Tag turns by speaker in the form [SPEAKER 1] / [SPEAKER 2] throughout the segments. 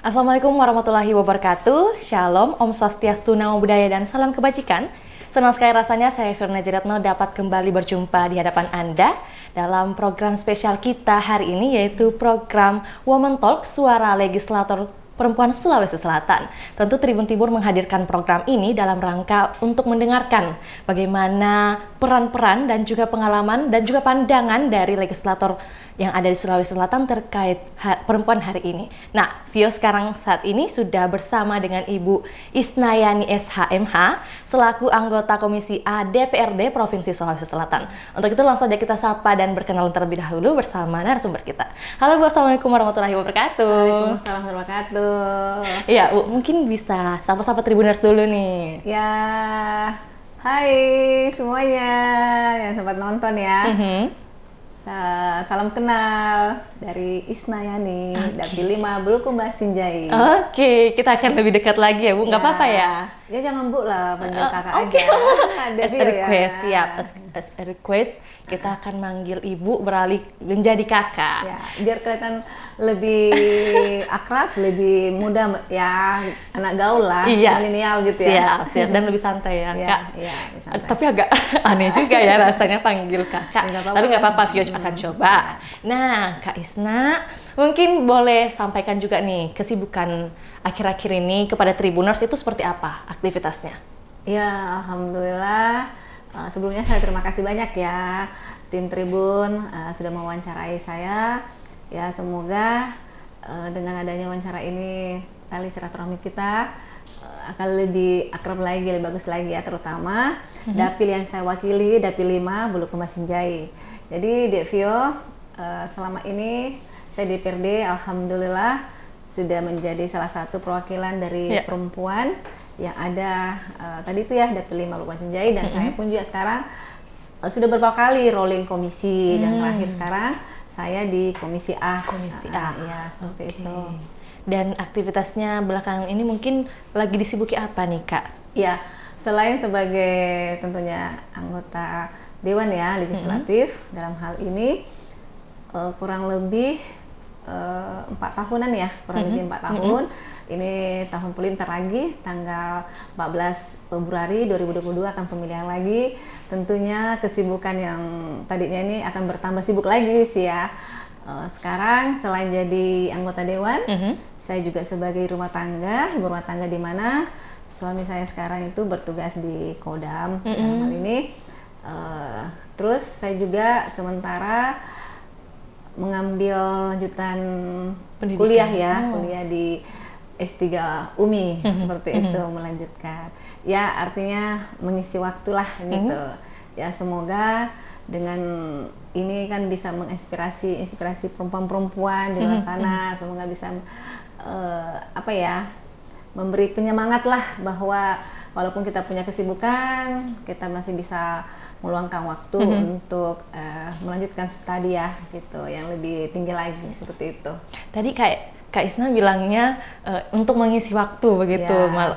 [SPEAKER 1] Assalamualaikum warahmatullahi wabarakatuh. Shalom, Om Swastiastu, Namo Buddhaya, dan salam kebajikan. Senang sekali rasanya saya Firna Jeratno dapat kembali berjumpa di hadapan Anda dalam program spesial kita hari ini, yaitu program Women Talk, Suara Legislator Perempuan Sulawesi Selatan. Tentu Tribun Timur menghadirkan program ini dalam rangka untuk mendengarkan bagaimana peran-peran dan juga pengalaman dan juga pandangan dari legislator yang ada di Sulawesi Selatan terkait perempuan hari ini. Nah, Vio sekarang saat ini sudah bersama dengan Ibu Isnayani SHMH selaku anggota Komisi A DPRD Provinsi Sulawesi Selatan. Untuk itu langsung saja kita sapa dan berkenalan terlebih dahulu bersama narasumber kita. Halo Bu, Assalamualaikum warahmatullahi wabarakatuh.
[SPEAKER 2] Waalaikumsalam warahmatullahi wabarakatuh.
[SPEAKER 1] Ya, Bu, mungkin bisa sapa-sapa Tribuners dulu nih.
[SPEAKER 2] Ya, hai semuanya yang sempat nonton ya. Salam kenal dari Isnayani, Dapil 5 Bulukumba Sinjai.
[SPEAKER 1] Oke, kita akan lebih dekat lagi ya, Bu. Nggak apa-apa ya?
[SPEAKER 2] Ya jangan Bu lah, panggil kakak
[SPEAKER 1] Oke.
[SPEAKER 2] aja.
[SPEAKER 1] As a request, siap. As a request, kita akan manggil Ibu beralih menjadi kakak.
[SPEAKER 2] Ya, biar kelihatan lebih akrab, lebih muda ya, anak gaul lah, milenial gitu ya.
[SPEAKER 1] Siap, dan lebih santai ya, Kak.
[SPEAKER 2] Iya, santai.
[SPEAKER 1] Tapi agak aneh juga ya rasanya panggil kakak. Tapi nggak apa-apa, Vio akan coba. Nah, Kak Isna, mungkin boleh sampaikan juga nih kesibukan akhir-akhir ini kepada Tribuners itu seperti apa aktivitasnya?
[SPEAKER 2] Ya, alhamdulillah. Sebelumnya saya terima kasih banyak ya tim Tribun sudah mewawancarai saya. Ya, semoga dengan adanya wawancara ini tali silaturahmi kita akan lebih akrab lagi, lebih bagus lagi ya, terutama dapil yang saya wakili, Dapil 5 Bulukumba Sinjai. Jadi Devio, selama ini saya DPRD alhamdulillah sudah menjadi salah satu perwakilan dari perempuan yang ada tadi itu ya Dapil 5 Bulukumba Sinjai, dan saya pun juga sekarang sudah beberapa kali rolling komisi dan terakhir sekarang saya di Komisi A.
[SPEAKER 1] Komisi A.
[SPEAKER 2] Ya, seperti itu.
[SPEAKER 1] Dan aktivitasnya belakangan ini mungkin lagi disibuki apa nih, Kak?
[SPEAKER 2] Ya, selain sebagai tentunya anggota Dewan ya, Legislatif, dalam hal ini kurang lebih 4 tahunan ya, kurang lebih 4 tahun. Ini tahun pelintar lagi, tanggal 14 Februari 2022 akan pemilihan lagi. Tentunya kesibukan yang tadinya ini akan bertambah sibuk lagi sih ya. Sekarang selain jadi anggota Dewan, saya juga sebagai ibu rumah tangga di mana suami saya sekarang itu bertugas di Kodam dalam hal ini. Terus saya juga sementara mengambil lanjutan kuliah ya, kuliah di S3 UMI seperti itu, melanjutkan. Ya, artinya mengisi waktu lah gitu. Ya, semoga dengan ini kan bisa menginspirasi perempuan-perempuan di luar sana. Semoga bisa memberi penyemangat lah bahwa walaupun kita punya kesibukan, kita masih bisa meluangkan waktu untuk melanjutkan studi ya gitu, yang lebih tinggi lagi seperti itu.
[SPEAKER 1] Tadi Kak Isna bilangnya untuk mengisi waktu begitu,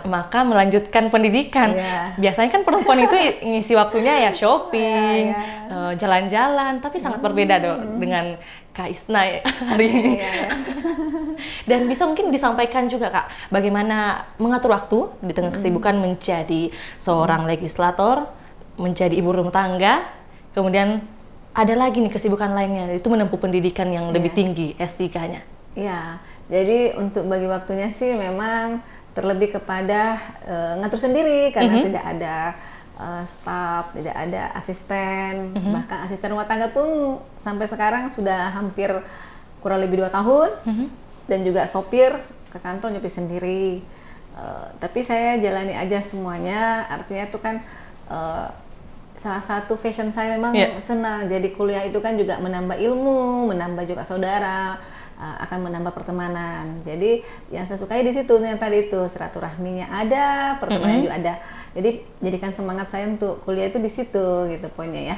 [SPEAKER 1] maka melanjutkan pendidikan. Biasanya kan perempuan itu ngisi waktunya ya shopping, jalan-jalan, tapi sangat berbeda dengan Kak Isna hari ini. Dan bisa mungkin disampaikan juga, Kak, bagaimana mengatur waktu di tengah kesibukan menjadi seorang legislator, menjadi ibu rumah tangga, kemudian ada lagi nih kesibukan lainnya, itu menempuh pendidikan yang lebih tinggi, S3-nya.
[SPEAKER 2] Iya, jadi untuk bagi waktunya sih memang terlebih kepada ngatur sendiri, karena tidak ada staf, tidak ada asisten, bahkan asisten rumah tangga pun sampai sekarang sudah hampir kurang lebih 2 tahun, dan juga sopir ke kantor nyupi sendiri. Tapi saya jalani aja semuanya, artinya itu kan salah satu fashion saya memang senang. Jadi kuliah itu kan juga menambah ilmu, menambah juga saudara, akan menambah pertemanan. Jadi yang saya sukai di situ yang tadi itu silaturahminya ada, pertemanan juga ada. Jadi jadikan semangat saya untuk kuliah itu di situ gitu poinnya ya.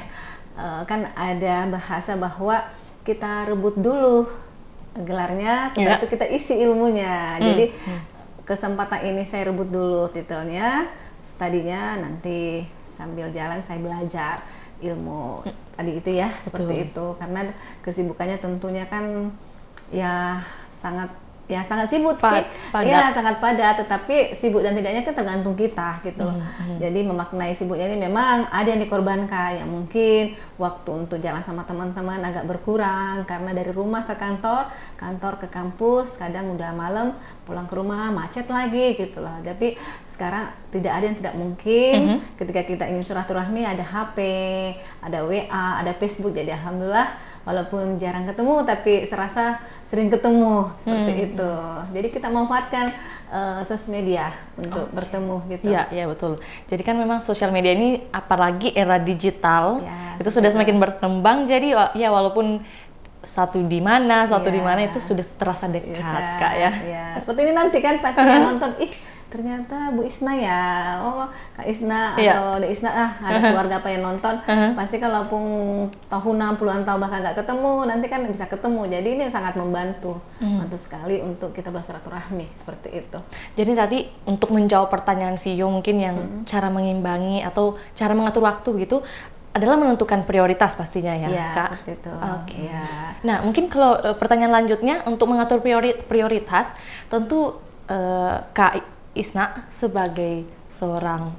[SPEAKER 2] Kan ada bahasa bahwa kita rebut dulu gelarnya, setelah itu kita isi ilmunya. Jadi kesempatan ini saya rebut dulu titelnya, studinya nanti sambil jalan saya belajar ilmu tadi itu ya. Seperti itu, karena kesibukannya tentunya kan ya sangat ya sangat sibuk,
[SPEAKER 1] Padat.
[SPEAKER 2] ya sangat padat. Tetapi sibuk dan tidaknya kan tergantung kita gitu. Jadi memaknai sibuknya ini memang ada yang dikorbankan, ya mungkin waktu untuk jalan sama teman-teman agak berkurang karena dari rumah ke kantor, kantor ke kampus, kadang udah malam pulang ke rumah macet lagi gitu loh. Tapi sekarang tidak ada yang tidak mungkin. Ketika kita ingin silaturahmi, ada HP, ada WA, ada Facebook. Jadi alhamdulillah walaupun jarang ketemu tapi serasa sering ketemu seperti itu. Jadi kita memanfaatkan sosial media untuk bertemu gitu.
[SPEAKER 1] Iya, iya betul. Jadi kan memang sosial media ini apalagi era digital
[SPEAKER 2] Ya,
[SPEAKER 1] itu sudah semakin berkembang. Jadi ya walaupun satu di mana itu sudah terasa dekat, Kak ya.
[SPEAKER 2] Ya, seperti ini nanti kan pasti yang nonton, ih ternyata Bu Isna ya, oh Kak Isna atau Dek Isna, ada keluarga apa yang nonton, pasti kalaupun tahunan puluhan tahun bahkan nggak ketemu, nanti kan bisa ketemu. Jadi ini sangat membantu, bantu sekali untuk kita bersilaturahmi seperti itu.
[SPEAKER 1] Jadi tadi untuk menjawab pertanyaan Vio mungkin yang cara mengimbangi atau cara mengatur waktu gitu adalah menentukan prioritas pastinya ya, Kak.
[SPEAKER 2] Seperti itu.
[SPEAKER 1] Oke.
[SPEAKER 2] Ya.
[SPEAKER 1] Nah, mungkin kalau pertanyaan lanjutnya untuk mengatur prioritas, tentu Kak Isna sebagai seorang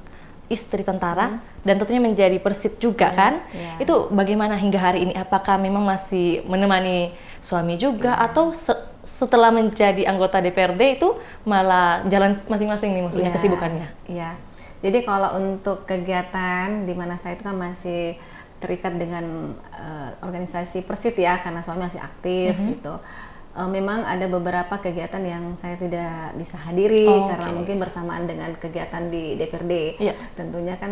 [SPEAKER 1] istri tentara dan tentunya menjadi persit juga kan, itu bagaimana hingga hari ini? Apakah memang masih menemani suami juga atau setelah menjadi anggota DPRD itu malah jalan masing-masing nih maksudnya kesibukannya?
[SPEAKER 2] Iya. Jadi kalau untuk kegiatan di mana saya itu kan masih terikat dengan organisasi Persit ya, karena suami masih aktif gitu. Memang ada beberapa kegiatan yang saya tidak bisa hadiri karena mungkin bersamaan dengan kegiatan di DPRD. Tentunya kan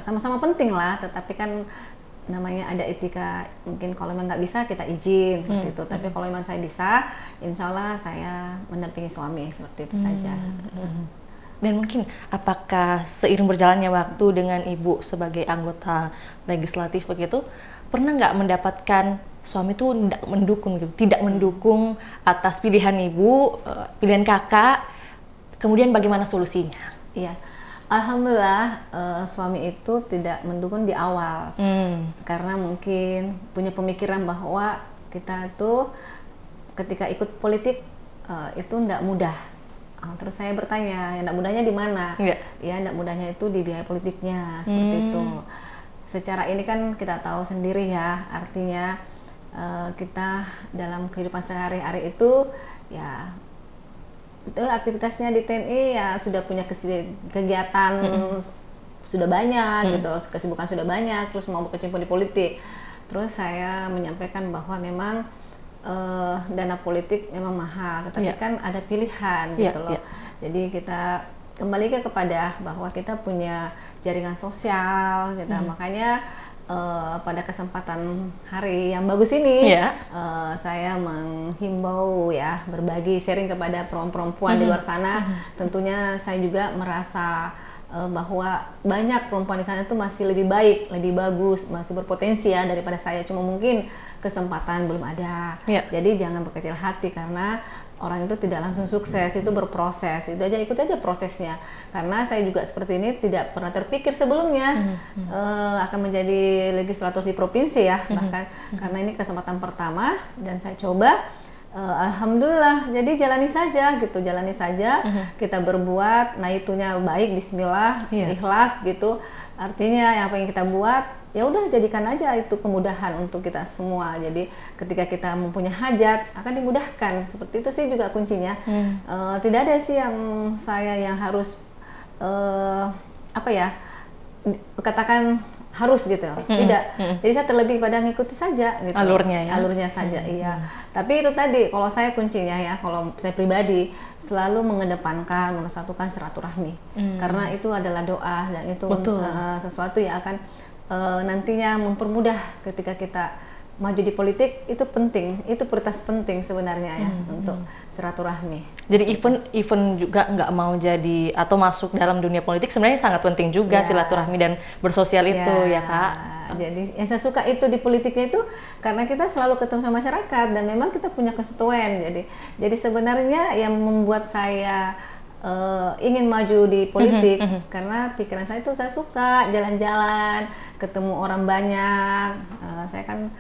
[SPEAKER 2] sama-sama penting lah, tetapi kan namanya ada etika, mungkin kalau memang nggak bisa kita izin seperti itu. Tapi kalau memang saya bisa, insya Allah saya mendampingi suami seperti itu saja.
[SPEAKER 1] Dan mungkin apakah seiring berjalannya waktu dengan Ibu sebagai anggota legislatif begitu, pernah nggak mendapatkan suami itu tidak mendukung atas pilihan Ibu, pilihan Kakak, kemudian bagaimana solusinya?
[SPEAKER 2] Iya, alhamdulillah suami itu tidak mendukung di awal, karena mungkin punya pemikiran bahwa kita tuh ketika ikut politik itu tidak mudah. Terus saya bertanya, ya tidak mudahnya di mana? Ya tidak mudahnya itu di biaya politiknya, seperti itu. Secara ini kan kita tahu sendiri ya, artinya kita dalam kehidupan sehari-hari itu ya itu aktivitasnya di TNI ya sudah punya kegiatan sudah banyak gitu, kesibukan sudah banyak, terus mau berkecimpung di politik. Terus saya menyampaikan bahwa memang dana politik memang mahal, tetapi kan ada pilihan gitu loh. Jadi kita kembali kepada bahwa kita punya jaringan sosial, gitu. Makanya pada kesempatan hari yang bagus ini, saya menghimbau ya berbagi sharing kepada perempuan di luar sana. Tentunya saya juga merasa bahwa banyak perempuan di sana itu masih lebih baik, lebih bagus, masih berpotensi ya daripada saya. Cuma mungkin kesempatan belum ada. Jadi jangan berkecil hati karena orang itu tidak langsung sukses, itu berproses. Itu aja, ikut aja prosesnya. Karena saya juga seperti ini tidak pernah terpikir sebelumnya akan menjadi legislator di provinsi ya, bahkan karena ini kesempatan pertama dan saya coba. Alhamdulillah, jadi jalani saja gitu, jalani saja, kita berbuat, nah itunya baik, bismillah, ikhlas gitu. Artinya yang apa yang kita buat, ya udah jadikan aja itu kemudahan untuk kita semua. Jadi ketika kita mempunyai hajat akan dimudahkan, seperti itu sih juga kuncinya. Tidak ada sih yang saya yang harus katakan harus gitu, tidak. Jadi saya terlebih pada ngikuti saja gitu. Alurnya saja, iya. Tapi itu tadi, kalau saya kuncinya ya, kalau saya pribadi selalu mengedepankan, mengesatukan silaturahmi, karena itu adalah doa dan itu sesuatu yang akan nantinya mempermudah ketika kita maju di politik. Itu penting, itu prioritas penting sebenarnya ya untuk silaturahmi.
[SPEAKER 1] Jadi even juga nggak mau jadi atau masuk dalam dunia politik sebenarnya sangat penting juga silaturahmi dan bersosial itu ya Kak.
[SPEAKER 2] Jadi yang saya suka itu di politiknya itu karena kita selalu ketemu sama masyarakat dan memang kita punya konstituen. Jadi sebenarnya yang membuat saya ingin maju di politik karena pikiran saya itu saya suka jalan-jalan, ketemu orang banyak. Saya kan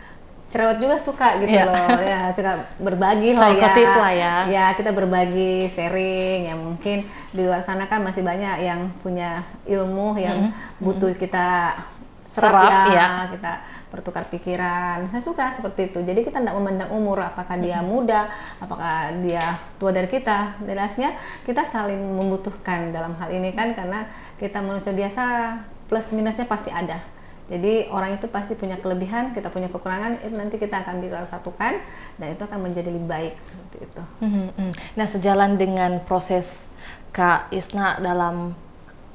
[SPEAKER 2] cerewet juga suka gitu loh, ya suka berbagi lah ya.
[SPEAKER 1] Talkative lah ya.
[SPEAKER 2] Ya kita berbagi, sharing, ya mungkin di luar sana kan masih banyak yang punya ilmu yang butuh kita serap ya, kita bertukar pikiran. Saya suka seperti itu. Jadi kita tidak memandang umur, apakah dia muda, apakah dia tua dari kita. Jelasnya kita saling membutuhkan dalam hal ini kan, karena kita manusia biasa, plus minusnya pasti ada. Jadi orang itu pasti punya kelebihan, kita punya kekurangan, itu nanti kita akan bisa satukan dan itu akan menjadi lebih baik seperti itu.
[SPEAKER 1] Nah, sejalan dengan proses Kak Isna dalam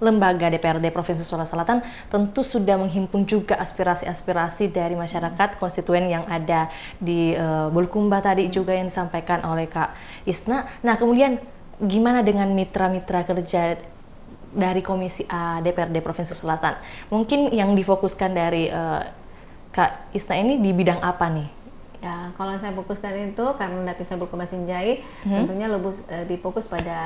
[SPEAKER 1] lembaga DPRD Provinsi Sulawesi Selatan, tentu sudah menghimpun juga aspirasi-aspirasi dari masyarakat konstituen yang ada di Bulukumba tadi juga yang disampaikan oleh Kak Isna. Nah, kemudian gimana dengan mitra-mitra kerja dari Komisi A DPRD Provinsi Selatan? Mungkin yang difokuskan dari Kak Isna ini di bidang apa nih?
[SPEAKER 2] Ya, kalau saya fokuskan itu karena Dapil saya Bulukumba Sinjai, tentunya lebih difokus pada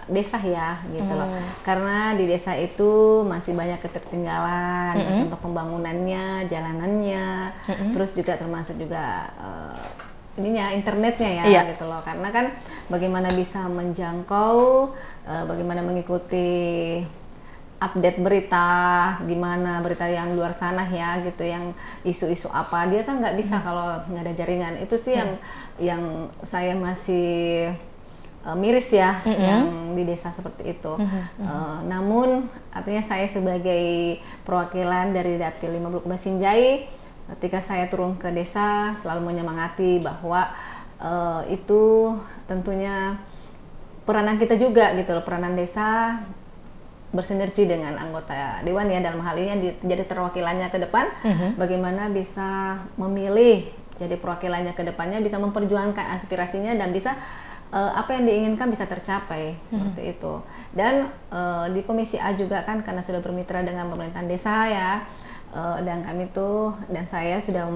[SPEAKER 2] desa ya, gitu loh. Karena di desa itu masih banyak ketertinggalan, contoh pembangunannya, jalanannya, terus juga termasuk juga internetnya ya, gitu loh. Karena kan bagaimana bisa menjangkau, bagaimana mengikuti update berita, gimana berita yang luar sana ya, gitu, yang isu-isu apa, dia kan nggak bisa kalau nggak ada jaringan. Itu sih yang saya masih miris ya, yang di desa seperti itu. Namun artinya saya sebagai perwakilan dari Dapil 5 Bulukumba Sinjai, ketika saya turun ke desa selalu menyemangati bahwa itu tentunya peranan kita juga gitu loh, peranan desa bersinergi dengan anggota dewan ya, dalam hal ini yang jadi perwakilannya ke depan, bagaimana bisa memilih jadi perwakilannya ke depannya, bisa memperjuangkan aspirasinya dan bisa apa yang diinginkan bisa tercapai seperti itu. Dan di Komisi A juga kan karena sudah bermitra dengan pemerintahan desa ya, dan kami tuh dan saya sudah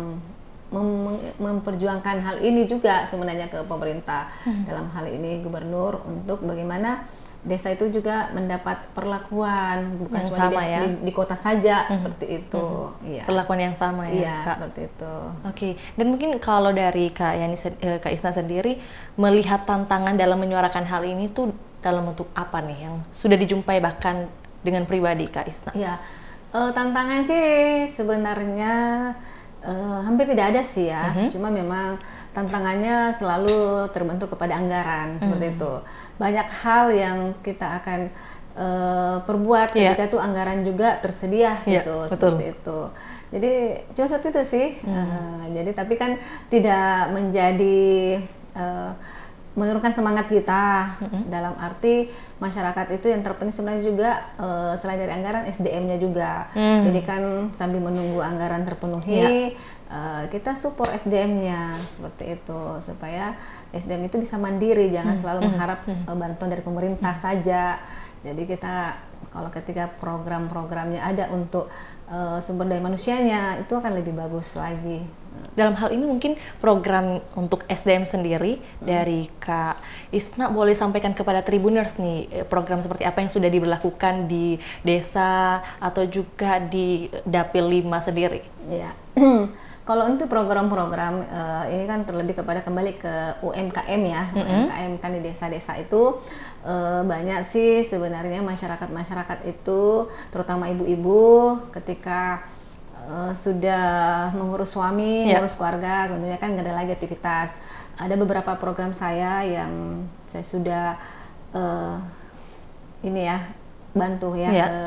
[SPEAKER 2] memperjuangkan hal ini juga sebenarnya ke pemerintah, dalam hal ini gubernur, untuk bagaimana desa itu juga mendapat perlakuan bukan cuma di kota saja seperti itu. Iya.
[SPEAKER 1] Perlakuan yang sama ya,
[SPEAKER 2] iya,
[SPEAKER 1] Kak.
[SPEAKER 2] seperti itu.
[SPEAKER 1] Oke. Dan mungkin kalau dari Kak Isna sendiri melihat tantangan dalam menyuarakan hal ini tuh dalam bentuk apa nih yang sudah dijumpai bahkan dengan pribadi Kak Isna?
[SPEAKER 2] Iya. Tantangan sih sebenarnya hampir tidak ada sih ya. Cuma memang tantangannya selalu terbentuk kepada anggaran seperti itu. Banyak hal yang kita akan perbuat ketika itu anggaran juga tersedia gitu, seperti itu. Jadi cuma seperti itu sih. Jadi tapi kan tidak menjadi menurunkan semangat kita, dalam arti masyarakat itu yang terpenting sebenarnya juga selain dari anggaran, SDM-nya juga. Jadi kan sambil menunggu anggaran terpenuhi, kita support SDM-nya seperti itu, supaya SDM itu bisa mandiri, jangan selalu mengharap bantuan dari pemerintah saja. Jadi kita kalau ketika program-programnya ada untuk sumber daya manusianya, itu akan lebih bagus lagi.
[SPEAKER 1] Dalam hal ini mungkin program untuk SDM sendiri dari Kak Isna boleh sampaikan kepada Tribuners nih, program seperti apa yang sudah diberlakukan di desa atau juga di Dapil 5 sendiri?
[SPEAKER 2] Iya. Kalau untuk program-program ini kan terlebih kepada kembali ke UMKM ya, UMKM kan di desa-desa itu banyak sih sebenarnya masyarakat itu, terutama ibu-ibu ketika sudah mengurus suami, mengurus keluarga, tentunya kan nggak ada lagi aktivitas. Ada beberapa program saya yang saya sudah bantu ya ke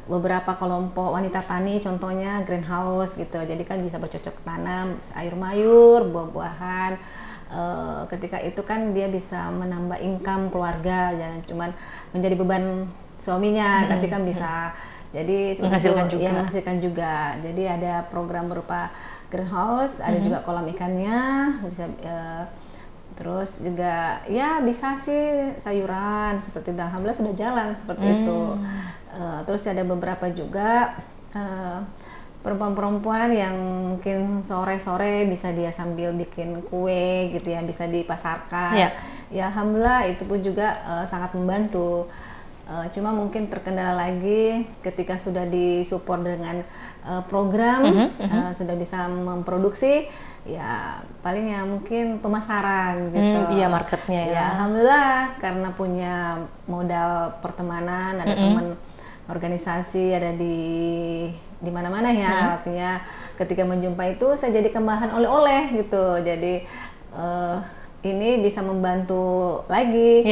[SPEAKER 2] beberapa kelompok wanita tani, contohnya greenhouse gitu. Jadi kan bisa bercocok tanam sayur mayur, buah-buahan. Ketika itu kan dia bisa menambah income keluarga, jangan cuma menjadi beban suaminya, tapi kan bisa jadi menghasilkan juga. Jadi ada program berupa greenhouse, ada juga kolam ikannya, bisa terus juga ya bisa sih sayuran seperti itu. Alhamdulillah sudah jalan seperti itu. Terus ada beberapa juga perempuan-perempuan yang mungkin sore-sore bisa dia sambil bikin kue gitu ya, bisa dipasarkan. Ya alhamdulillah itu pun juga sangat membantu. Cuma mungkin terkendala lagi ketika sudah disupport dengan program, sudah bisa memproduksi, ya paling ya mungkin pemasaran gitu.
[SPEAKER 1] Iya, marketnya ya.
[SPEAKER 2] Ya alhamdulillah karena punya modal pertemanan, ada teman organisasi, ada di mana-mana ya. Artinya ketika menjumpai itu saya jadi bahan oleh-oleh gitu. Jadi ini bisa membantu lagi.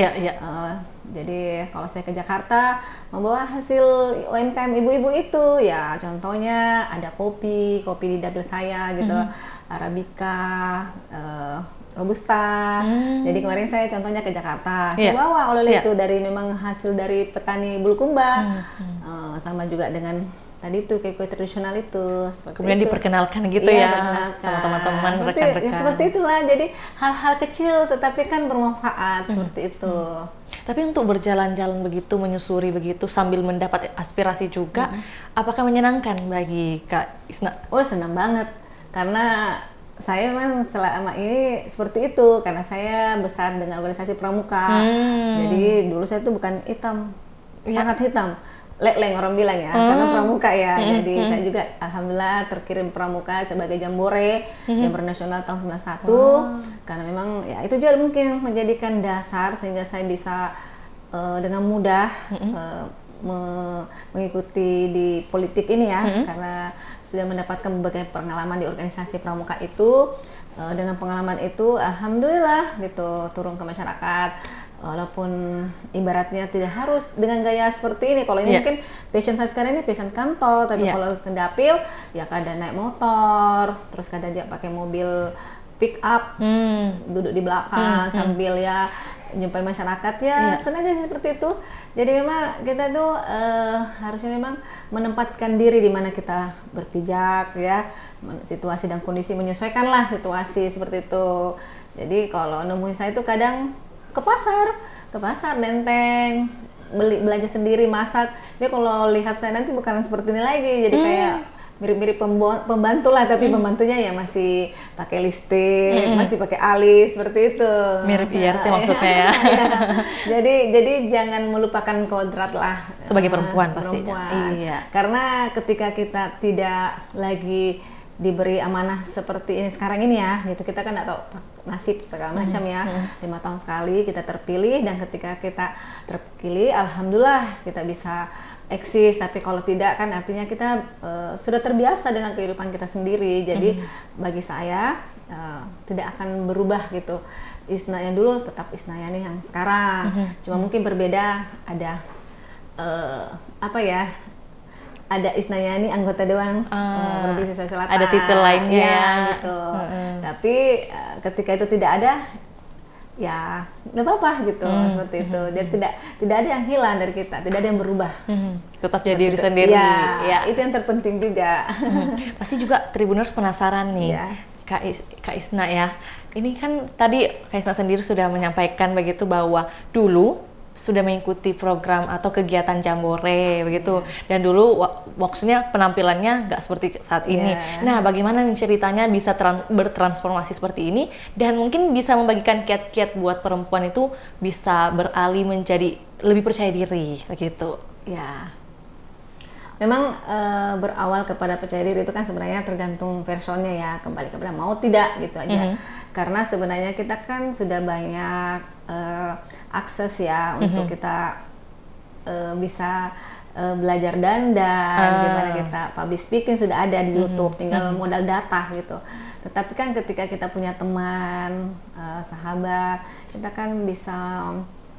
[SPEAKER 2] Jadi kalau saya ke Jakarta membawa hasil UMKM ibu-ibu itu, ya contohnya ada kopi di dapil saya gitu, Arabica, Robusta. Jadi kemarin saya contohnya ke Jakarta, saya bawa oleh-oleh itu dari memang hasil dari petani Bulukumba, sama juga dengan tadi itu kue tradisional itu.
[SPEAKER 1] Kemudian
[SPEAKER 2] itu
[SPEAKER 1] diperkenalkan gitu ya sama teman-teman, rekan-rekan.
[SPEAKER 2] Ya, seperti itulah. Jadi hal-hal kecil tetapi kan bermanfaat seperti itu.
[SPEAKER 1] Tapi untuk berjalan-jalan begitu, menyusuri begitu sambil mendapat aspirasi juga, apakah menyenangkan bagi Kak Isna?
[SPEAKER 2] Oh, senang banget. Karena saya memang selama ini seperti itu, karena saya besar dengan organisasi pramuka. Jadi dulu saya tuh bukan hitam, sangat hitam. Leleng orang bilang ya, karena pramuka ya. Jadi saya juga alhamdulillah terkirim pramuka sebagai jambore, jambore nasional tahun 91. Karena memang ya itu juga mungkin menjadikan dasar sehingga saya bisa dengan mudah mengikuti di politik ini ya, karena sudah mendapatkan berbagai pengalaman di organisasi pramuka itu. Dengan pengalaman itu alhamdulillah gitu turun ke masyarakat. Walaupun ibaratnya tidak harus dengan gaya seperti ini. Kalau ini mungkin passion saya sekarang ini passion kantor, tapi kalau ke dapil ya kadang naik motor, terus kadang dia pakai mobil pick up, duduk di belakang sambil ya jumpai masyarakat ya sengaja seperti itu. Jadi memang kita tuh harusnya memang menempatkan diri di mana kita berpijak ya, situasi dan kondisi menyesuaikanlah situasi seperti itu. Jadi kalau nemuin saya itu kadang ke pasar Menteng, belanja sendiri, masak. Jadi kalau lihat saya nanti bukan seperti ini lagi, jadi kayak mirip-mirip pembantu lah, tapi pembantunya ya masih pakai listrik, masih pakai alis seperti itu.
[SPEAKER 1] Mirip IRT maksudnya ya.
[SPEAKER 2] Jadi jangan melupakan kodrat lah.
[SPEAKER 1] Sebagai perempuan pastinya.
[SPEAKER 2] Iya. Karena ketika kita tidak lagi diberi amanah seperti ini sekarang ini ya, gitu, kita kan nggak tahu nasib segala macam ya. 5 tahun sekali kita terpilih, dan ketika kita terpilih alhamdulillah kita bisa eksis. Tapi kalau tidak kan artinya kita sudah terbiasa dengan kehidupan kita sendiri. Jadi bagi saya tidak akan berubah gitu. Isna yang dulu tetap Isna Yani yang sekarang, cuma mungkin berbeda, ada ada Isna Yani anggota Dewan Provinsi Sulawesi Selatan.
[SPEAKER 1] Ada titel lainnya
[SPEAKER 2] ya, gitu. Tapi ketika itu tidak ada, ya nggak apa-apa gitu, seperti itu. Dan tidak ada yang hilang dari kita, tidak ada yang berubah.
[SPEAKER 1] Tetap jadi diri sendiri.
[SPEAKER 2] Ya, itu yang terpenting juga.
[SPEAKER 1] Pasti juga Tribuners penasaran nih, Kak Isna ya. Ini kan tadi Kak Isna sendiri sudah menyampaikan begitu bahwa dulu sudah mengikuti program atau kegiatan Jambore begitu, dan dulu maksudnya penampilannya nggak seperti saat ini. Nah, bagaimana nih ceritanya bisa bertransformasi seperti ini, dan mungkin bisa membagikan kiat-kiat buat perempuan itu bisa beralih menjadi lebih percaya diri begitu?
[SPEAKER 2] Ya, memang berawal kepada percaya diri itu kan sebenarnya tergantung personnya ya, kembali kepada mau tidak gitu aja. Karena sebenarnya kita kan sudah banyak akses ya untuk kita bisa belajar dandan, gimana kita public speaking sudah ada di YouTube, tinggal modal data gitu. Tetapi kan ketika kita punya teman, sahabat, kita kan bisa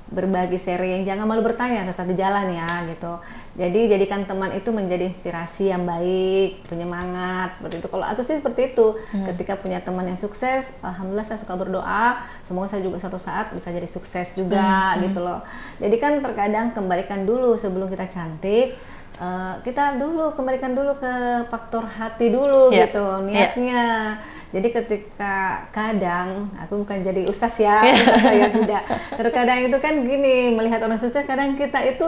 [SPEAKER 2] berbagi sharing, jangan malu bertanya saat di jalan ya gitu. Jadi jadikan teman itu menjadi inspirasi yang baik, penyemangat seperti itu. Kalau aku sih seperti itu, ketika punya teman yang sukses, alhamdulillah saya suka berdoa, semoga saya juga suatu saat bisa jadi sukses juga gitu loh. Jadi kan terkadang kembalikan dulu sebelum kita cantik, kita dulu kembalikan dulu ke faktor hati dulu gitu, niatnya. Jadi ketika kadang aku bukan jadi ustaz ya, saya tidak. Terkadang itu kan gini, melihat orang sukses kadang kita itu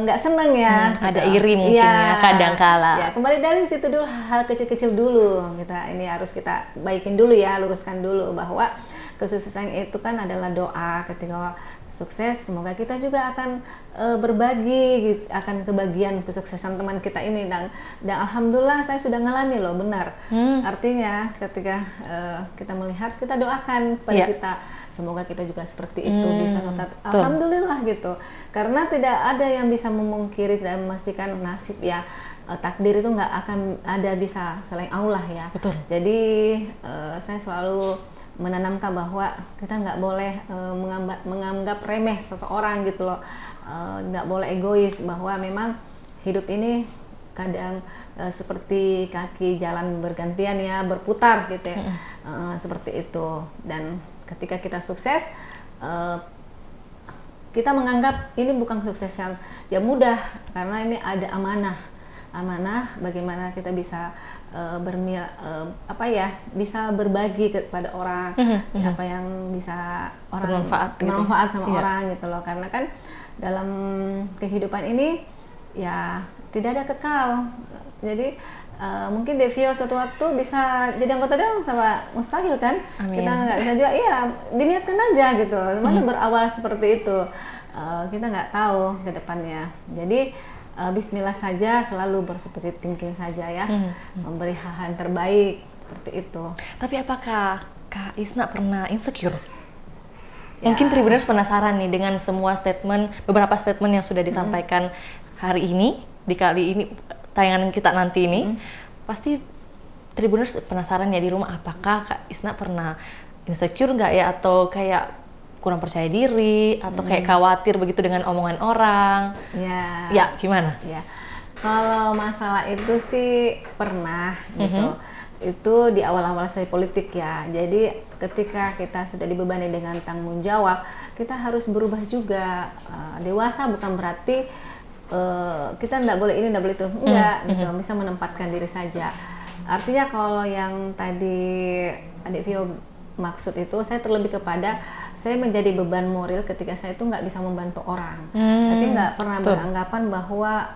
[SPEAKER 2] nggak seneng ya.
[SPEAKER 1] Ada iri mungkin ya, kadang kala.
[SPEAKER 2] Ya, kembali dari situ dulu, hal kecil-kecil dulu. Ini harus kita baikin dulu ya, luruskan dulu bahwa kesuksesan itu kan adalah doa. Ketika sukses, semoga kita juga akan berbagi gitu, akan kebagian kesuksesan teman kita ini, dan alhamdulillah saya sudah ngalami loh, benar. Artinya ketika kita melihat, kita doakan kepada kita, semoga kita juga seperti itu, bisa sholat, alhamdulillah gitu. Karena tidak ada yang bisa memungkiri dan memastikan nasib ya, takdir itu nggak akan ada bisa selain Allah ya.
[SPEAKER 1] Betul.
[SPEAKER 2] Jadi saya selalu menanamkan bahwa kita nggak boleh menganggap remeh seseorang gitu loh, nggak boleh egois, bahwa memang hidup ini kadang seperti kaki jalan bergantian ya, berputar gitu ya, seperti itu. Dan ketika kita sukses, kita menganggap ini bukan kesuksesan yang mudah, karena ini ada amanah bagaimana kita bisa bisa berbagi kepada orang, apa yang bisa orang bermanfaat sama orang gitu loh. Karena kan dalam kehidupan ini ya tidak ada kekal, jadi mungkin Devio suatu waktu bisa jadi anggota dewan sama mustahil kan. Amin. Kita nggak bisa juga, iya diniatkan aja gitu, mana berawal seperti itu, kita nggak tahu ke depannya. Jadi bismillah saja, selalu berpositif thinking saja ya, memberi hal yang terbaik seperti itu.
[SPEAKER 1] Tapi apakah Kak Isna pernah insecure? Ya. Mungkin Tribuners penasaran nih dengan semua beberapa statement yang sudah disampaikan hari ini, di kali ini tayangan kita nanti ini, pasti Tribuners penasaran ya di rumah, apakah Kak Isna pernah insecure nggak ya, atau kayak kurang percaya diri, atau kayak khawatir begitu dengan omongan orang? Ya gimana?
[SPEAKER 2] Ya, kalau masalah itu sih pernah gitu. Itu di awal-awal saya politik ya. Jadi ketika kita sudah dibebani dengan tanggung jawab, kita harus berubah juga. Dewasa bukan berarti kita nggak boleh ini, nggak boleh itu, enggak gitu. Bisa menempatkan diri saja. Artinya kalau yang tadi Adik Vio maksud itu, saya terlebih kepada saya menjadi beban moral ketika saya itu nggak bisa membantu orang, tapi nggak pernah beranggapan bahwa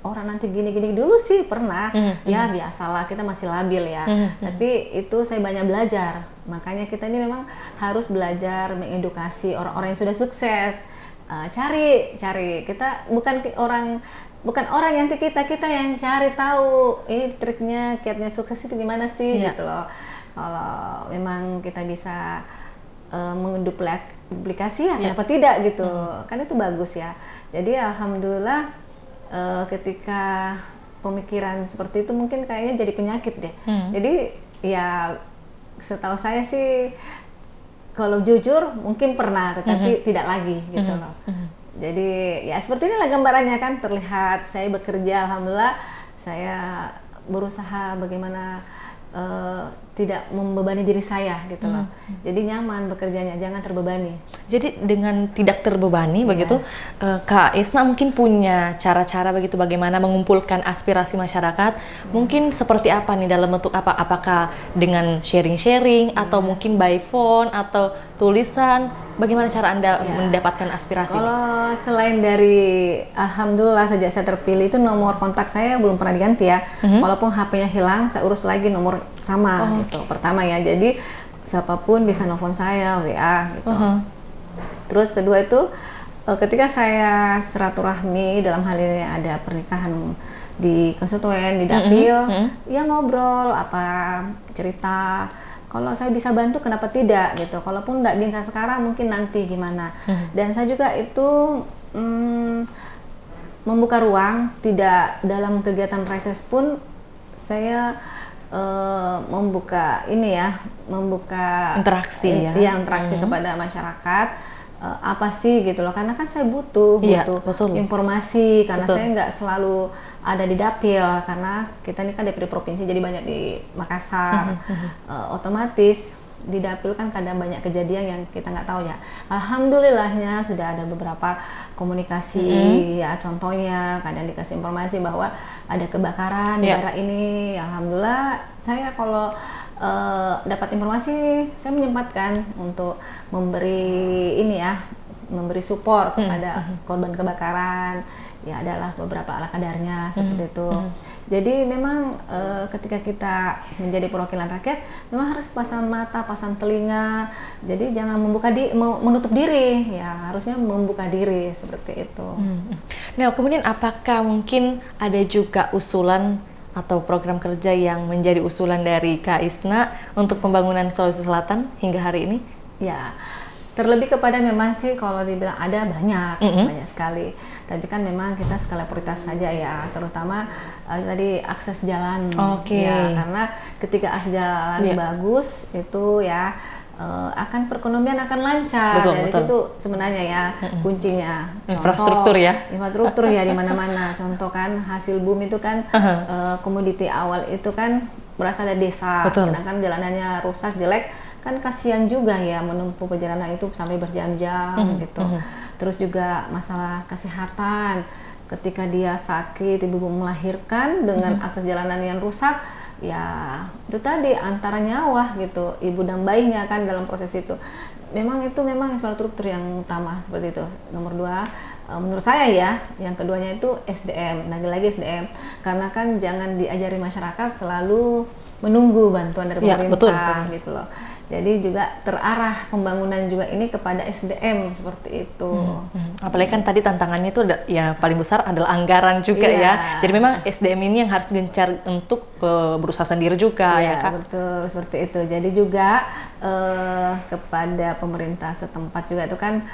[SPEAKER 2] orang nanti gini-gini. Dulu sih pernah, ya biasalah, kita masih labil ya, tapi itu saya banyak belajar. Makanya kita ini memang harus belajar mengedukasi orang-orang yang sudah sukses. Cari kita bukan orang yang ke kita yang cari tahu ini triknya, kiatnya sukses itu gimana sih gitu loh. Kalau memang kita bisa menduplikasi ya, kenapa tidak gitu, kan itu bagus ya. Jadi alhamdulillah ketika pemikiran seperti itu mungkin kayaknya jadi penyakit deh. Jadi ya setahu saya sih, kalau jujur mungkin pernah, tetapi tidak lagi gitu loh. Jadi ya seperti inilah gambarannya kan, terlihat saya bekerja, alhamdulillah saya berusaha bagaimana tidak membebani diri saya gitu loh. Jadi nyaman bekerjanya, jangan terbebani.
[SPEAKER 1] Jadi dengan tidak terbebani begitu, Kak Isna mungkin punya cara-cara begitu bagaimana mengumpulkan aspirasi masyarakat. Mungkin seperti apa nih, dalam bentuk apa? Apakah dengan sharing-sharing atau mungkin by phone atau tulisan? Bagaimana cara Anda mendapatkan aspirasi?
[SPEAKER 2] Kalau selain dari alhamdulillah sejak saya terpilih itu nomor kontak saya belum pernah diganti ya. Walaupun HP-nya hilang, saya urus lagi nomor sama gitu. Pertama ya, jadi siapapun bisa nelfon saya, WA gitu. Terus kedua itu ketika saya silaturahmi, dalam hal ini ada pernikahan di konstituen, di dapil, ya ngobrol apa cerita. Kalau saya bisa bantu, kenapa tidak gitu. Kalaupun nggak bisa sekarang, mungkin nanti gimana. Dan saya juga itu membuka ruang, tidak dalam kegiatan reses pun saya membuka
[SPEAKER 1] interaksi
[SPEAKER 2] interaksi kepada masyarakat. Apa sih gitu loh, karena kan saya butuh informasi, karena saya nggak selalu ada di dapil, karena kita ini kan DPD provinsi, jadi banyak di Makassar. Otomatis di dapil kan kadang banyak kejadian yang kita nggak tahu ya. Alhamdulillahnya sudah ada beberapa komunikasi ya, contohnya kadang dikasih informasi bahwa ada kebakaran di daerah ini. Alhamdulillah saya kalau dapat informasi, saya menyempatkan untuk memberi support kepada korban kebakaran ya adalah beberapa ala kadarnya seperti itu. Jadi memang ketika kita menjadi perwakilan rakyat, memang harus pasang mata, pasang telinga. Jadi jangan menutup diri, ya harusnya membuka diri seperti itu.
[SPEAKER 1] Nah, kemudian apakah mungkin ada juga usulan atau program kerja yang menjadi usulan dari Kak Isna untuk pembangunan Sulawesi Selatan hingga hari ini?
[SPEAKER 2] Ya, terlebih kepada memang sih kalau dibilang ada banyak sekali. Tapi kan memang kita skala prioritas saja ya, terutama tadi akses jalan. Ya, karena ketika akses jalan bagus itu ya akan perekonomian akan lancar. Dan itu sebenarnya ya kuncinya.
[SPEAKER 1] Infrastruktur ya.
[SPEAKER 2] Infrastruktur ya di mana-mana. Contoh kan hasil bumi itu kan komoditi awal itu kan berasal dari desa. Sedangkan jalanannya rusak, jelek, kan kasihan juga ya menempuh perjalanan itu sampai berjam-jam gitu. Terus juga masalah kesehatan, ketika dia sakit, ibu melahirkan dengan akses jalanan yang rusak, ya itu tadi antara nyawa gitu, ibu dan bayinya kan dalam proses itu. Memang infrastruktur yang utama seperti itu. Nomor 2, menurut saya ya, yang keduanya itu SDM, lagi-lagi SDM, karena kan jangan diajari masyarakat selalu menunggu bantuan dari pemerintah gitu loh. Jadi juga terarah pembangunan juga ini kepada SDM seperti itu.
[SPEAKER 1] Apalagi kan tadi tantangannya itu ya paling besar adalah anggaran juga ya. Jadi memang SDM ini yang harus gencar untuk berusaha sendiri juga ya Kak.
[SPEAKER 2] Betul, seperti itu. Jadi juga kepada pemerintah setempat juga itu kan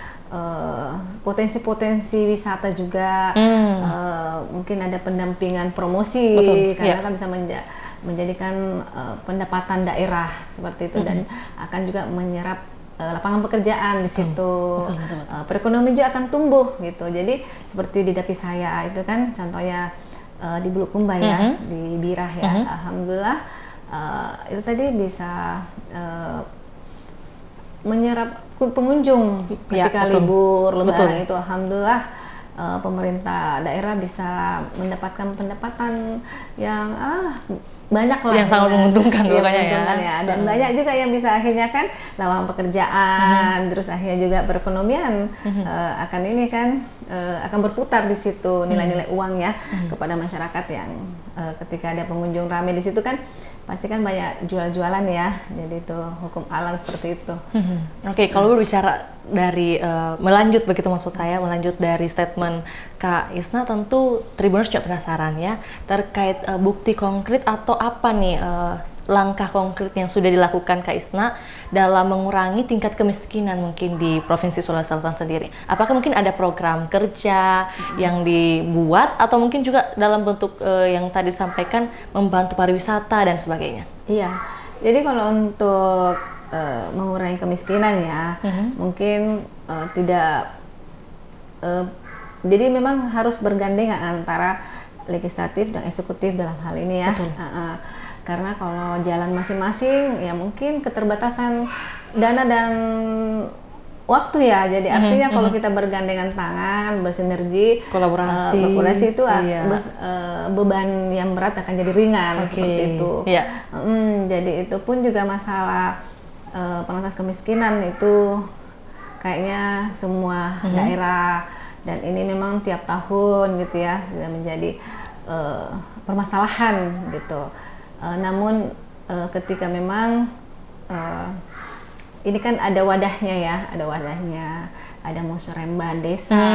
[SPEAKER 2] potensi-potensi wisata juga, mungkin ada pendampingan promosi, karena kan bisa menjadikan pendapatan daerah seperti itu, dan akan juga menyerap lapangan pekerjaan di situ. Perekonomian juga akan tumbuh gitu. Jadi seperti di dapil saya itu kan contohnya di Bulukumba ya, di Birah ya. Alhamdulillah itu tadi bisa menyerap pengunjung ketika libur lebaran itu. Alhamdulillah pemerintah daerah bisa mendapatkan pendapatan yang banyak lah,
[SPEAKER 1] yang sangat menguntungkan
[SPEAKER 2] ya. Dan banyak juga yang bisa akhirnya kan lapangan pekerjaan, terus akhirnya juga perekonomian akan ini kan akan berputar di situ, nilai-nilai uang ya kepada masyarakat yang ketika ada pengunjung ramai di situ kan pasti kan banyak jual-jualan ya. Jadi itu hukum alam seperti itu.
[SPEAKER 1] Oke, kalau berbicara dari melanjut dari statement Kak Isna, tentu Tribuners juga penasaran ya terkait bukti konkret atau apa nih langkah konkret yang sudah dilakukan Kak Isna dalam mengurangi tingkat kemiskinan mungkin di Provinsi Sulawesi Selatan sendiri. Apakah mungkin ada program kerja yang dibuat atau mungkin juga dalam bentuk yang tadi disampaikan membantu pariwisata dan sebagainya?
[SPEAKER 2] Iya, jadi kalau untuk mengurangi kemiskinan ya, mungkin tidak. Jadi memang harus bergandengan antara legislatif dan eksekutif dalam hal ini ya. Karena kalau jalan masing-masing ya mungkin keterbatasan dana dan waktu ya. Jadi artinya kalau kita bergandengan tangan, bersinergi, kolaborasi itu beban yang berat akan jadi ringan seperti itu. Jadi itu pun juga masalah pengentasan kemiskinan itu kayaknya semua daerah, dan ini memang tiap tahun gitu ya sudah menjadi permasalahan gitu. Namun ketika memang ini kan ada wadahnya ya, ada musyawarah desa,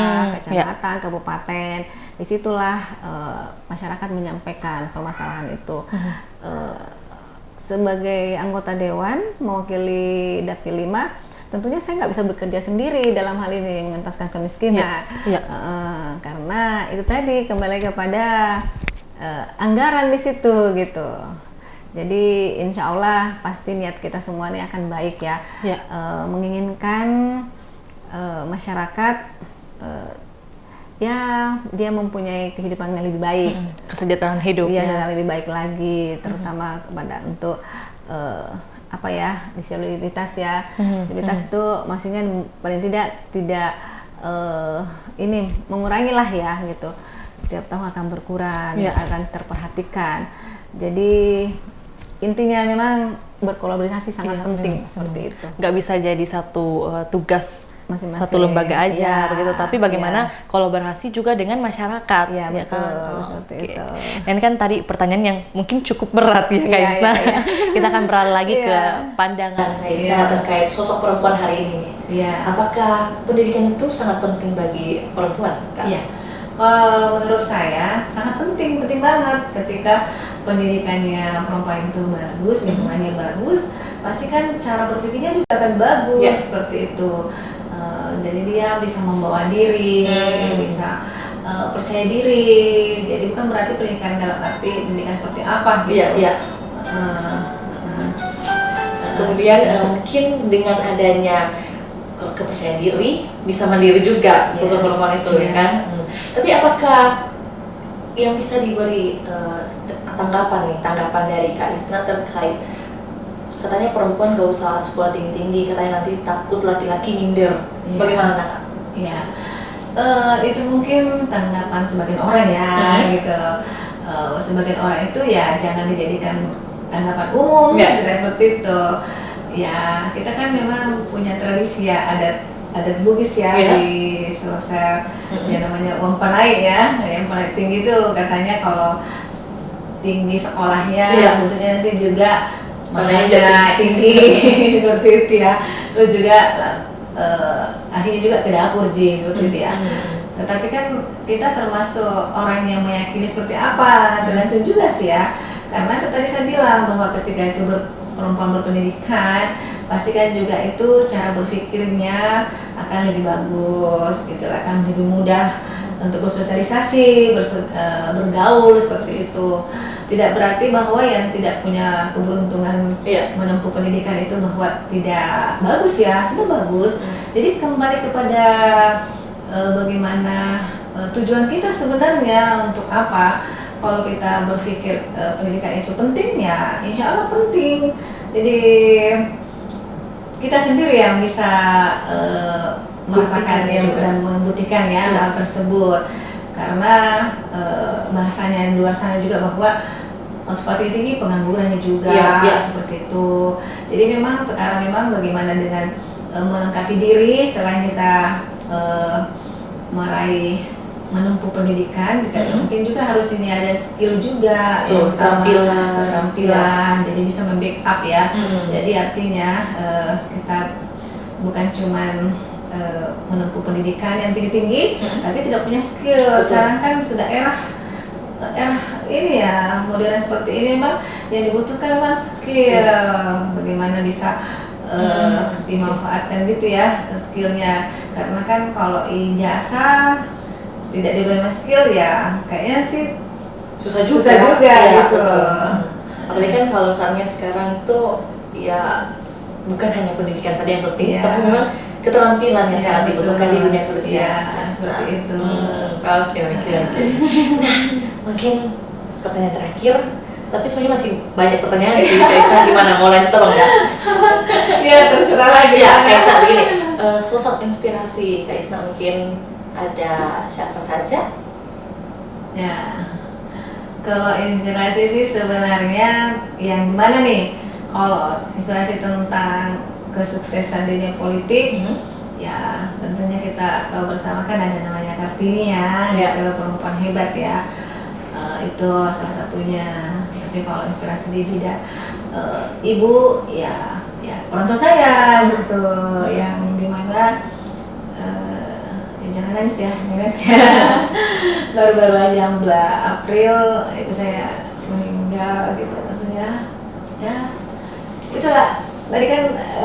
[SPEAKER 2] kecamatan, kabupaten. Disitulah masyarakat menyampaikan permasalahan itu. Sebagai anggota dewan mewakili Dapil 5, tentunya saya nggak bisa bekerja sendiri dalam hal ini mengentaskan kemiskinan. Karena itu tadi kembali kepada anggaran di situ gitu. Jadi insya Allah pasti niat kita semua ini akan baik ya. Menginginkan masyarakat ya dia mempunyai kehidupan yang lebih baik,
[SPEAKER 1] kesejahteraan hidup
[SPEAKER 2] yang lebih baik lagi, terutama kepada untuk disabilitas ya. Disabilitas itu maksudnya paling tidak ini mengurangi lah ya gitu. Tiap tahun akan berkurang, akan terperhatikan. Jadi intinya memang berkolaborasi sangat penting seperti itu.
[SPEAKER 1] Nggak bisa jadi satu tugas
[SPEAKER 2] masing-masing.
[SPEAKER 1] satu lembaga aja
[SPEAKER 2] Ya,
[SPEAKER 1] begitu, tapi bagaimana kolaborasi juga dengan masyarakat,
[SPEAKER 2] ya,
[SPEAKER 1] ya
[SPEAKER 2] betul,
[SPEAKER 1] kan?
[SPEAKER 2] seperti
[SPEAKER 1] Oke.
[SPEAKER 2] itu.
[SPEAKER 1] Dan kan tadi pertanyaan yang mungkin cukup berat ya Kak
[SPEAKER 2] Iya,
[SPEAKER 1] Isna.
[SPEAKER 2] iya, iya.
[SPEAKER 1] Kita akan beralih lagi ke
[SPEAKER 2] Iya.
[SPEAKER 1] pandangan Kak Isna
[SPEAKER 2] Iya.
[SPEAKER 1] terkait sosok perempuan hari ini nih.
[SPEAKER 2] Iya.
[SPEAKER 1] Apakah pendidikan itu sangat penting bagi perempuan, Kak?
[SPEAKER 2] Iya. Menurut saya sangat penting banget ketika pendidikannya perempuan itu bagus, lingkungannya bagus, pasti kan cara berpikirnya juga akan bagus,
[SPEAKER 1] Iya.
[SPEAKER 2] seperti itu. Jadi dia bisa membawa diri, bisa percaya diri. Jadi bukan berarti pendidikan dalam arti pendidikan seperti apa gitu.
[SPEAKER 1] Iya, iya. Kemudian mungkin dengan adanya kepercayaan diri bisa mandiri juga sosok perempuan itu ya kan. Tapi apakah yang bisa diberi tanggapan dari Kak Isna terkait katanya perempuan gak usah sekolah tinggi-tinggi, katanya nanti takut laki-laki minder.
[SPEAKER 2] Iya.
[SPEAKER 1] Bagaimana Kak?
[SPEAKER 2] Iya. Itu mungkin tanggapan sebagian orang ya gitu. Sebagian orang itu ya jangan dijadikan tanggapan umum, tidak seperti itu. Ya kita kan memang punya tradisi ya, adat Bugis ya di Sulsel, yang namanya Wampanai ya, yang paling tinggi itu katanya kalau tinggi sekolahnya, tentunya nanti juga makanya tinggi seperti itu ya. Terus juga akhirnya juga ke dapur seperti itu ya. Tetapi kan kita termasuk orang yang meyakini seperti apa, tergantung juga sih ya. Karena tadi saya bilang bahwa ketika itu perempuan berpendidikan, pasti kan juga itu cara berpikirnya akan lebih bagus gitu, akan lebih mudah untuk bersosialisasi, bergaul seperti itu. Tidak berarti bahwa yang tidak punya keberuntungan menempuh pendidikan itu bahwa tidak bagus ya, semua bagus. Jadi kembali kepada bagaimana tujuan kita sebenarnya untuk apa. Kalau kita berpikir pendidikan itu penting ya, insya Allah penting. Jadi kita sendiri yang bisa merasakan dan membuktikan ya hal tersebut. Karena bahasanya di luar sana juga bahwa sekolah tinggi penganggurannya juga seperti itu. Jadi memang sekarang bagaimana dengan melengkapi diri selain kita menempuh pendidikan, mungkin juga harus ini ada skill juga, keterampilan, jadi bisa membackup ya. Jadi artinya kita bukan cuman menempuh pendidikan yang tinggi-tinggi, tapi tidak punya skill. Sekarang kan sudah era ini ya, modern seperti ini, memang yang dibutuhkan memang skill. Bagaimana bisa dimanfaatkan gitu ya skillnya. Karena kan kalau ijazah tidak diberi skill ya kayaknya sih susah juga gitu.
[SPEAKER 1] Apalagi kan kalau misalnya sekarang tuh ya bukan hanya pendidikan saja yang penting, tapi memang keterampilan yang sangat dibutuhkan di dunia kerja.
[SPEAKER 2] Seperti itu.
[SPEAKER 1] Oke. Nah, mungkin pertanyaan terakhir, tapi sebenarnya masih banyak pertanyaan sih. Kak Isna gimana, mau lanjut atau enggak?
[SPEAKER 2] Ya terserah lagi.
[SPEAKER 1] Ya Kak Isna begini, sosok inspirasi Kak Isna mungkin ada siapa saja?
[SPEAKER 2] Ya, kalau inspirasi sih sebenarnya yang gimana nih? Kalau inspirasi tentang kesuksesan dunia politik, ya tentunya kita tahu bersama kan ada namanya Kartini ya, gitu, perempuan hebat ya. Itu salah satunya. Tapi kalau inspirasi di bidang ibu, ya orang tua saya gitu, yang dimana jangan nangis ya, baru-baru aja 2 April ibu saya meninggal gitu, maksudnya ya itulah. Tadi kan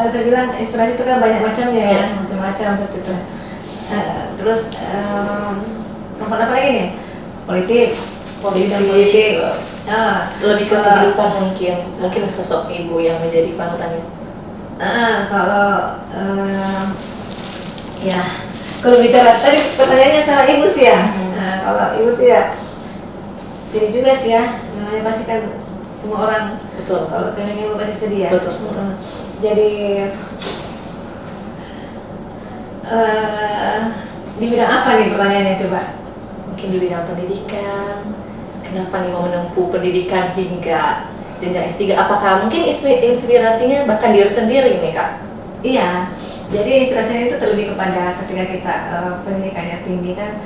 [SPEAKER 2] saya bilang inspirasi itu kan banyak macamnya ya, macam-macam seperti itu. Terus perempuan apa lagi nih? Politik.
[SPEAKER 1] Lebih ke kehidupan mungkin sosok ibu yang menjadi panutannya.
[SPEAKER 2] Kalau ya kalau bicara tadi pertanyaannya sama ibu sih ya. Kalau ibu tuh ya sedih juga sih ya, namanya pasti kan semua orang.
[SPEAKER 1] Betul.
[SPEAKER 2] Kalau kehilangan ibu pasti sedih ya.
[SPEAKER 1] Betul.
[SPEAKER 2] Jadi di bidang apa nih pertanyaannya coba?
[SPEAKER 1] Mungkin di bidang pendidikan. Kenapa nih mau menempuh pendidikan hingga jenjang S3? Apakah mungkin inspirasinya bahkan diri sendiri nih Kak
[SPEAKER 2] Iya, jadi inspirasinya itu terlebih kepada ketika kita pendidikannya tinggi kan,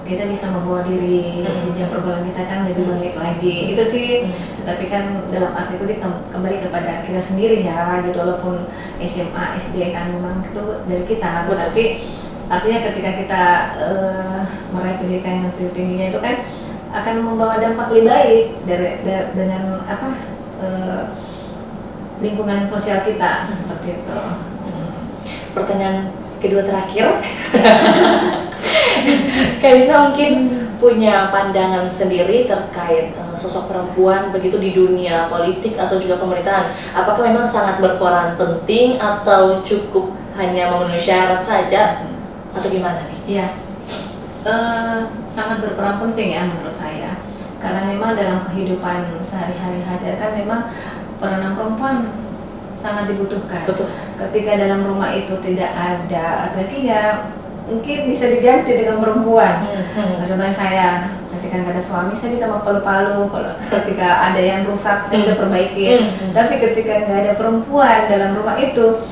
[SPEAKER 2] kita bisa membawa diri, jenjang pergaulan kita kan lebih baik lagi. Itu sih, tetapi kan dalam artiku kembali kepada kita sendiri ya, gitu. Walaupun SMA, SD kan memang itu dari kita, tetapi artinya ketika kita meraih pendidikan yang tingginya itu kan akan membawa dampak lebih baik dengan lingkungan sosial kita seperti itu.
[SPEAKER 1] Pertanyaan kedua terakhir, Kak Isna mungkin punya pandangan sendiri terkait sosok perempuan begitu di dunia politik atau juga pemerintahan. Apakah memang sangat berperan penting atau cukup hanya memenuhi syarat saja atau gimana nih?
[SPEAKER 2] Iya, sangat berperan penting ya menurut saya. Karena memang dalam kehidupan sehari-hari hajar kan memang peranan perempuan sangat dibutuhkan.
[SPEAKER 1] Betul.
[SPEAKER 2] Ketika dalam rumah itu tidak ada laki-laki ya mungkin bisa diganti dengan perempuan. Contohnya saya, ketika nggak ada suami saya bisa palu-palu. Kalau ketika ada yang rusak saya bisa perbaiki. Tapi ketika nggak ada perempuan dalam rumah itu,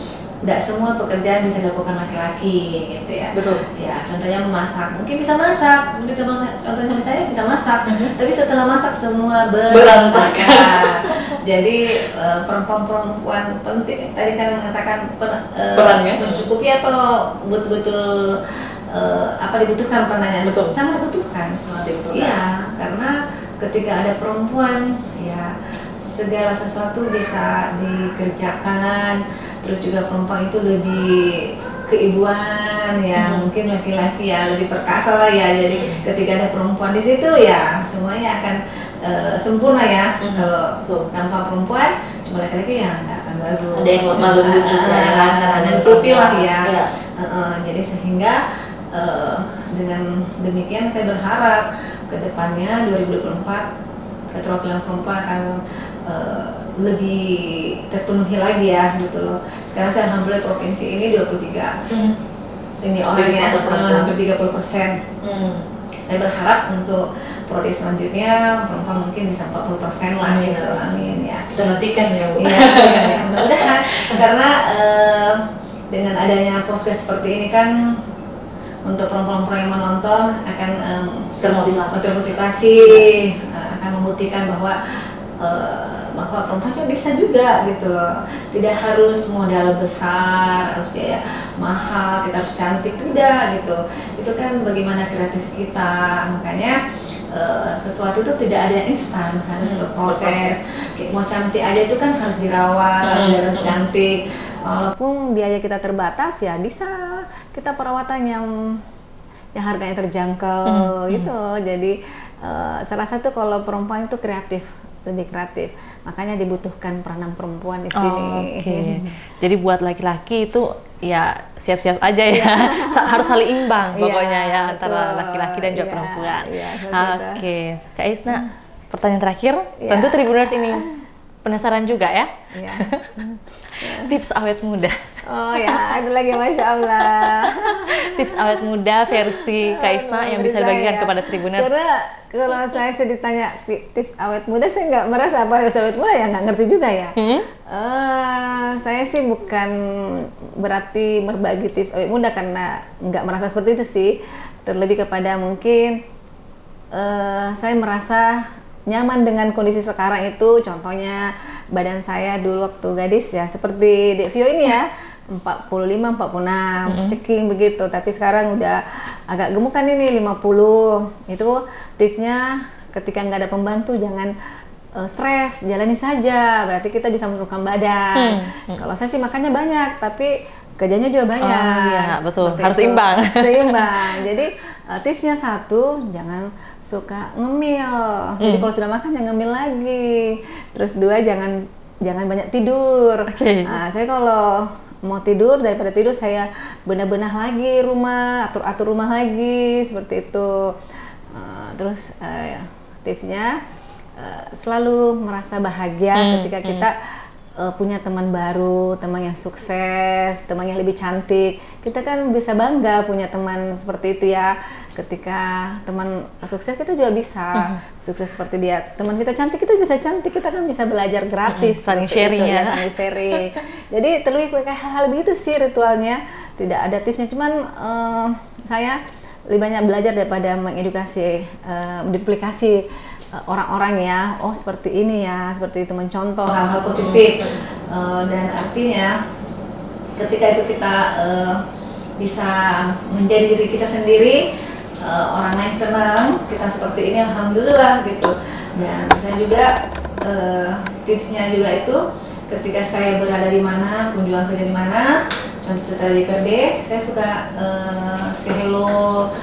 [SPEAKER 2] tidak semua pekerjaan bisa dilakukan laki-laki gitu ya.
[SPEAKER 1] Betul.
[SPEAKER 2] Ya, contohnya memasak, mungkin bisa masak. Contohnya saya bisa masak, tapi setelah masak semua berantakan. Jadi perempuan penting. Tadi kan mengatakan
[SPEAKER 1] perannya
[SPEAKER 2] mencukupi atau betul-betul dibutuhkan perannya.
[SPEAKER 1] Betul.
[SPEAKER 2] Sangat dibutuhkan.
[SPEAKER 1] Sangat dibutuhkan.
[SPEAKER 2] Iya, karena ketika ada perempuan, ya segala sesuatu bisa dikerjakan. Terus juga perempuan itu lebih keibuan ya, mungkin laki-laki ya lebih perkasa lah ya. Jadi ketika ada perempuan di situ ya semuanya akan sempurna ya. Kalau tanpa perempuan cuma laki-laki ya nggak akan bagus.
[SPEAKER 1] Ada yang lemah lembut juga ya kan, karena ada
[SPEAKER 2] menutupi lah ya.
[SPEAKER 1] Ya.
[SPEAKER 2] Jadi sehingga dengan demikian saya berharap ke depannya 2024 keterwakilan perempuan akan lebih terpenuhi lagi ya gitu loh. Sekarang saya alhamdulillah provinsi ini 23 ini orangnya hampir 30%. Saya berharap untuk prodi selanjutnya perempuan mungkin bisa 40% lah gitu. Amin ya.
[SPEAKER 1] Kita nantikan ya Bu.
[SPEAKER 2] Iya, ya, mudah-mudahan karena dengan adanya podcast seperti ini kan untuk perempuan-perempuan yang menonton akan termotivasi, akan membuktikan bahwa perempuan juga bisa juga gitu loh. Tidak harus modal besar, harus biaya mahal, kita harus cantik, tidak gitu. Itu kan bagaimana kreatif kita. Makanya sesuatu itu tidak ada yang instan, harus berproses. Mau cantik aja itu kan harus dirawat, harus cantik. Walaupun biaya kita terbatas ya bisa kita perawatan yang harganya terjangkau gitu. Jadi salah satu kalau perempuan itu kreatif, lebih kreatif, makanya dibutuhkan peranan perempuan di sini.
[SPEAKER 1] Oke. Jadi buat laki-laki itu ya siap-siap aja ya, harus saling imbang pokoknya ya antara laki-laki dan juga perempuan. Oke, Kak Isna, pertanyaan terakhir, tentu Tribuners ini penasaran juga ya. Tips awet muda.
[SPEAKER 2] Oh ya, ada lagi Masya Allah.
[SPEAKER 1] Tips awet muda versi Kak Isna yang bisa dibagikan kepada Tribuners.
[SPEAKER 2] Karena kalau saya ditanya tips awet muda, saya nggak merasa apa tips awet muda ya, nggak ngerti juga ya. Saya sih bukan berarti berbagi tips awet muda karena nggak merasa seperti itu sih. Terlebih kepada mungkin saya merasa nyaman dengan kondisi sekarang itu. Contohnya badan saya dulu waktu gadis ya seperti Dek Vio ini ya 45, 46, ceking begitu. Tapi sekarang udah agak gemukan ini 50. Itu tipsnya ketika nggak ada pembantu jangan stres, jalani saja. Berarti kita bisa menurunkan badan. Kalau saya sih makannya banyak, tapi kerjanya juga banyak.
[SPEAKER 1] Oh iya, betul.
[SPEAKER 2] Seperti
[SPEAKER 1] Harus
[SPEAKER 2] itu.
[SPEAKER 1] imbang.
[SPEAKER 2] Seimbang. Jadi tipsnya satu, jangan suka ngemil. Jadi kalau sudah makan jangan ngemil lagi. Terus dua, jangan banyak tidur. Nah, saya kalau mau tidur, daripada tidur saya benah-benah lagi rumah, atur-atur rumah lagi seperti itu. Terus tipsnya selalu merasa bahagia ketika kita punya teman baru, teman yang sukses, teman yang lebih cantik. Kita kan bisa bangga punya teman seperti itu ya. ketika teman sukses kita juga bisa sukses seperti dia. Teman kita cantik kita bisa cantik, kita kan bisa belajar gratis.
[SPEAKER 1] Saling sharing ya.
[SPEAKER 2] Saling sharing. Jadi terlebih kayak hal-hal begitu sih ritualnya. Tidak ada tipsnya, cuman saya lebih banyak belajar daripada mengedukasi, duplikasi orang-orang ya. Oh seperti ini ya, seperti itu, mencontoh hal-hal positif. Dan artinya ketika itu kita bisa menjadi diri kita sendiri, orang lain senang, kita seperti ini, alhamdulillah gitu. Dan saya juga tipsnya juga itu ketika saya berada di mana, kunjungan kerja di mana, contoh setelah di PRD, saya suka say hello,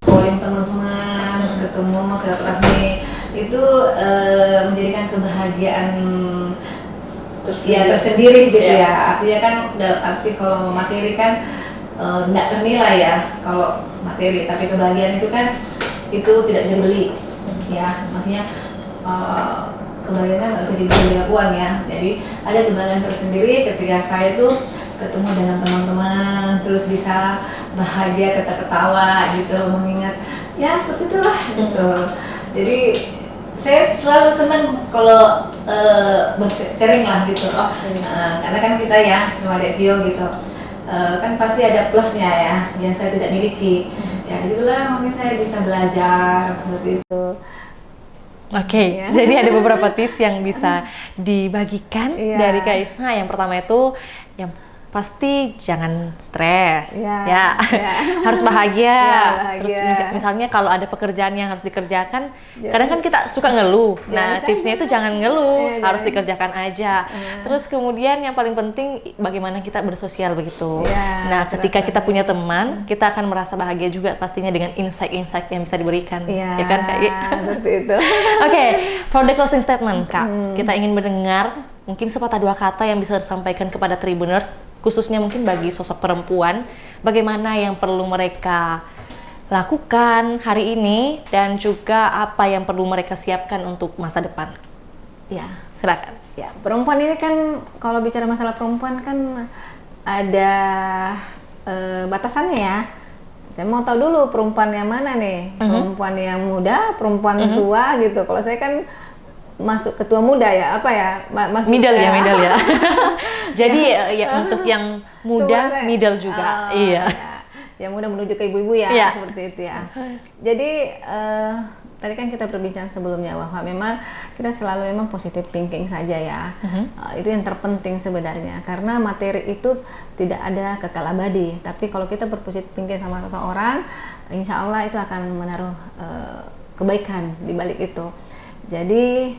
[SPEAKER 2] calling teman-teman, ketemu, silaturahmi, itu menjadikan kebahagiaan tersendiri gitu ya. Artinya kan arti kalau materi kan tidak ternilai ya kalau materi, tapi kebahagiaan itu kan itu tidak bisa dibeli ya, maksudnya kebahagiaan nggak bisa dibeli dengan uang ya. Jadi ada kebahagiaan tersendiri ketika saya tuh ketemu dengan teman-teman, terus bisa bahagia, ketawa gitu, mengingat ya seperti itulah gitu. Jadi saya selalu senang kalau bersharing lah gitu, karena kan kita ya cuma review gitu. Kan pasti ada plusnya ya yang saya tidak miliki. Ya gitulah, mungkin saya bisa belajar seperti itu.
[SPEAKER 1] Oke,
[SPEAKER 2] Ya.
[SPEAKER 1] jadi ada beberapa tips yang bisa dibagikan dari Kak Isna. Yang pertama itu yang pasti jangan stres, ya. Harus bahagia. Terus misalnya kalau ada pekerjaan yang harus dikerjakan, kadang kan kita suka ngeluh. Nah, tipsnya itu jangan ngeluh, harus dikerjakan aja. Terus kemudian yang paling penting bagaimana kita bersosial begitu. Nah, ketika kita punya teman, kita akan merasa bahagia juga pastinya dengan insight-insight yang bisa diberikan, ya kan Kak?
[SPEAKER 2] Seperti itu.
[SPEAKER 1] Oke, for the closing statement Kak, kita ingin mendengar mungkin sepatah dua kata yang bisa disampaikan kepada Tribuners, khususnya mungkin bagi sosok perempuan, bagaimana yang perlu mereka lakukan hari ini dan juga apa yang perlu mereka siapkan untuk masa depan.
[SPEAKER 2] Ya,
[SPEAKER 1] Silakan.
[SPEAKER 2] ya, perempuan ini kan kalau bicara masalah perempuan kan ada batasannya ya. Saya mau tahu dulu perempuan yang mana nih, perempuan yang muda, perempuan tua gitu. Kalau saya kan masuk ketua muda ya, apa ya, masuk
[SPEAKER 1] middle ya. Jadi ya untuk yang muda, middle juga. Iya.
[SPEAKER 2] Ya. Yang muda menuju ke ibu-ibu ya, seperti itu ya. Jadi tadi kan kita berbincang sebelumnya bahwa memang kita selalu memang positive thinking saja ya. Itu yang terpenting sebenarnya, karena materi itu tidak ada kekal abadi. Tapi kalau kita berpositive thinking sama seseorang, insya Allah itu akan menaruh kebaikan di balik itu. Jadi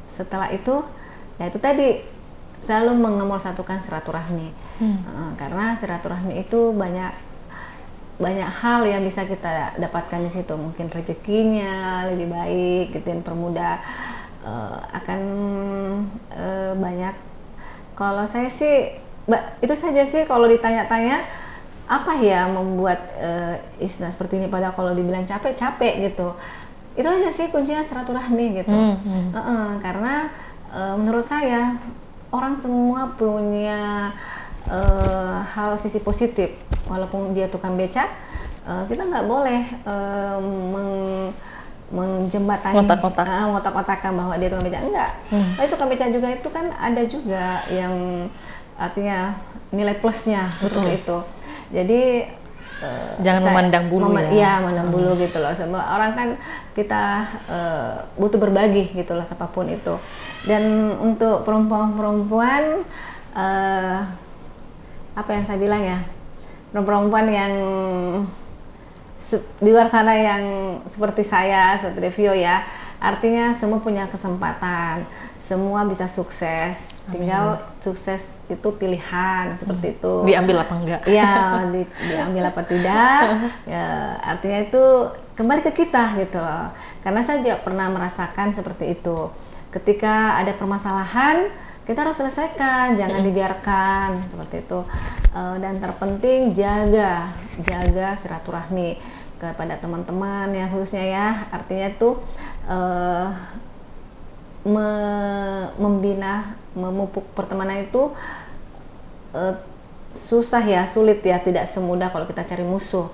[SPEAKER 2] setelah itu, ya itu tadi selalu menomorsatukan silaturahmi, karena silaturahmi itu banyak hal yang bisa kita dapatkan di situ. Mungkin rezekinya lebih baik, gitu, yang permudah akan banyak. Kalau saya sih, itu saja sih. Kalau ditanya-tanya apa ya membuat Isna seperti ini, padahal kalau dibilang capek gitu. Itu aja sih kuncinya, silaturahmi gitu. Karena menurut saya orang semua punya hal sisi positif. Walaupun dia tukang becak, kita nggak boleh menjembatani, ngotak-ngotakan bahwa dia tukang becak. Enggak. Tapi tukang becak juga itu kan ada juga yang artinya nilai plusnya seperti itu. Jadi
[SPEAKER 1] jangan memandang bulu
[SPEAKER 2] ya. Memandang bulu gitu loh. Semua orang kan kita butuh berbagi gitu loh, siapapun itu. Dan untuk perempuan-perempuan, apa yang saya bilang ya, perempuan yang di luar sana yang seperti saya, seperti Revio ya, artinya semua punya kesempatan, semua bisa sukses. Tinggal sukses itu pilihan, seperti itu.
[SPEAKER 1] Diambil apa enggak?
[SPEAKER 2] Iya, diambil apa tidak. Ya, artinya itu kembali ke kita gitu loh. Karena saya juga pernah merasakan seperti itu. Ketika ada permasalahan, kita harus selesaikan, jangan dibiarkan seperti itu. Dan terpenting jaga silaturahmi kepada teman-teman ya, khususnya ya, artinya itu membina, memupuk pertemanan itu susah ya, sulit ya, tidak semudah kalau kita cari musuh.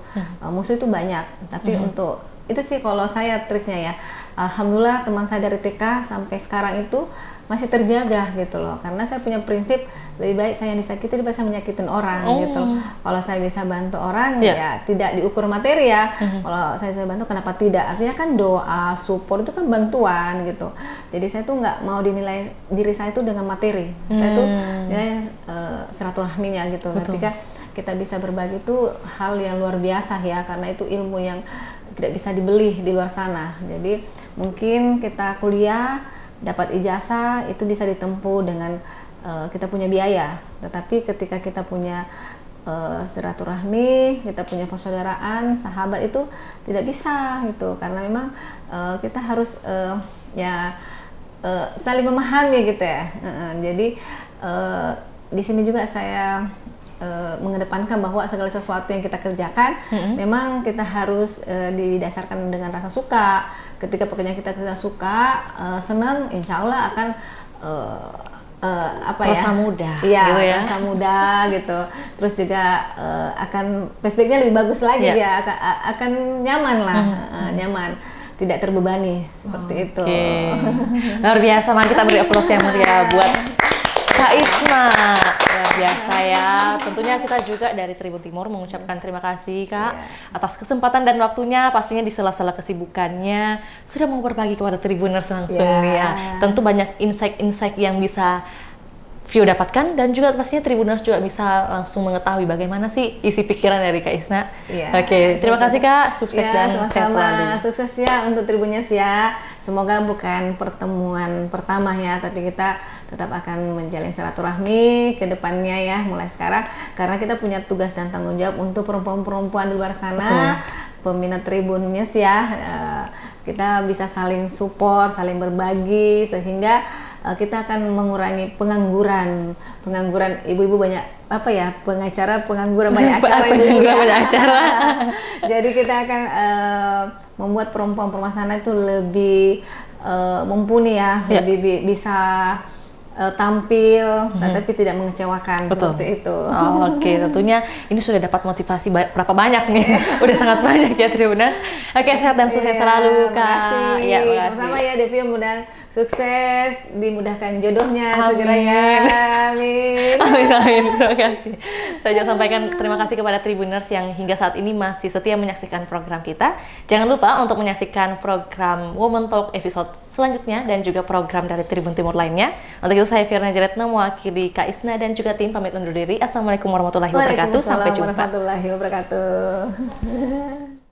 [SPEAKER 2] Musuh itu banyak, tapi untuk itu sih kalau saya triknya ya. Alhamdulillah teman saya dari TK sampai sekarang itu masih terjaga gitu loh, karena saya punya prinsip lebih baik saya yang disakiti daripada saya menyakitin orang gitu. Kalau saya bisa bantu orang ya tidak diukur materi ya. Kalau saya bisa bantu kenapa tidak? Artinya kan doa, support itu kan bantuan gitu. Jadi saya tuh nggak mau dinilai diri saya itu dengan materi. Saya tuh nilai silaturahminya gitu. Ketika kita bisa berbagi itu hal yang luar biasa ya, karena itu ilmu yang tidak bisa dibeli di luar sana. Jadi mungkin kita kuliah dapat ijazah itu bisa ditempuh dengan kita punya biaya, tetapi ketika kita punya silaturahmi, kita punya persaudaraan, sahabat itu tidak bisa gitu, karena memang kita harus saling memahami gitu ya. Jadi di sini juga saya mengedepankan bahwa segala sesuatu yang kita kerjakan memang kita harus didasarkan dengan rasa suka. Ketika pekerjaan kita suka, senang, insya Allah akan
[SPEAKER 1] rasa mudah,
[SPEAKER 2] iya,
[SPEAKER 1] gitu ya.
[SPEAKER 2] rasa mudah gitu. Terus juga akan flashbacknya lebih bagus lagi ya, akan nyaman lah, nyaman, tidak terbebani seperti itu.
[SPEAKER 1] Luar biasa, mari kita beri aplaus yang meriah buat Kak Isna. Luar biasa ya. Tentunya kita juga dari Tribun Timur mengucapkan terima kasih Kak atas kesempatan dan waktunya, pastinya di sela-sela kesibukannya sudah mau berbagi kepada Tribuners langsung nih ya. Tentu banyak insight-insight yang bisa View dapatkan, dan juga pastinya Tribuners juga bisa langsung mengetahui bagaimana sih isi pikiran dari Kak Isna. Oke, terima kasih Kak, sukses dan sehat selalu.
[SPEAKER 2] Sukses ya untuk Tribuners ya. Semoga bukan pertemuan pertama ya, tapi kita tetap akan menjalin silaturahmi ke depannya ya, mulai sekarang, karena kita punya tugas dan tanggung jawab untuk perempuan-perempuan di luar sana, peminat Tribuners ya. Kita bisa saling support, saling berbagi, sehingga kita akan mengurangi pengangguran ibu-ibu banyak pengacara pengangguran banyak acara
[SPEAKER 1] banyak acara.
[SPEAKER 2] Jadi kita akan membuat perempuan sana itu lebih mumpuni ya, lebih bisa tampil tapi tidak mengecewakan. Seperti itu.
[SPEAKER 1] Oke, tentunya ini sudah dapat motivasi berapa banyak nih? Udah sangat banyak ya Tribuners. Oke, sehat dan sukses selalu Kak.
[SPEAKER 2] Makasih. Sama-sama ya Devi, mudah sukses, dimudahkan jodohnya segera ya. Amin.
[SPEAKER 1] Amin. Terima kasih. Saya juga sampaikan terima kasih kepada Tribuners yang hingga saat ini masih setia menyaksikan program kita. Jangan lupa untuk menyaksikan program Women Talk episode selanjutnya dan juga program dari Tribun Timur lainnya. Untuk itu saya Firna Jaretno mewakili Kak Isna dan juga tim pamit undur diri. Assalamualaikum warahmatullahi wabarakatuh. Sampai jumpa.
[SPEAKER 2] Waalaikumsalam warahmatullahi wabarakatuh.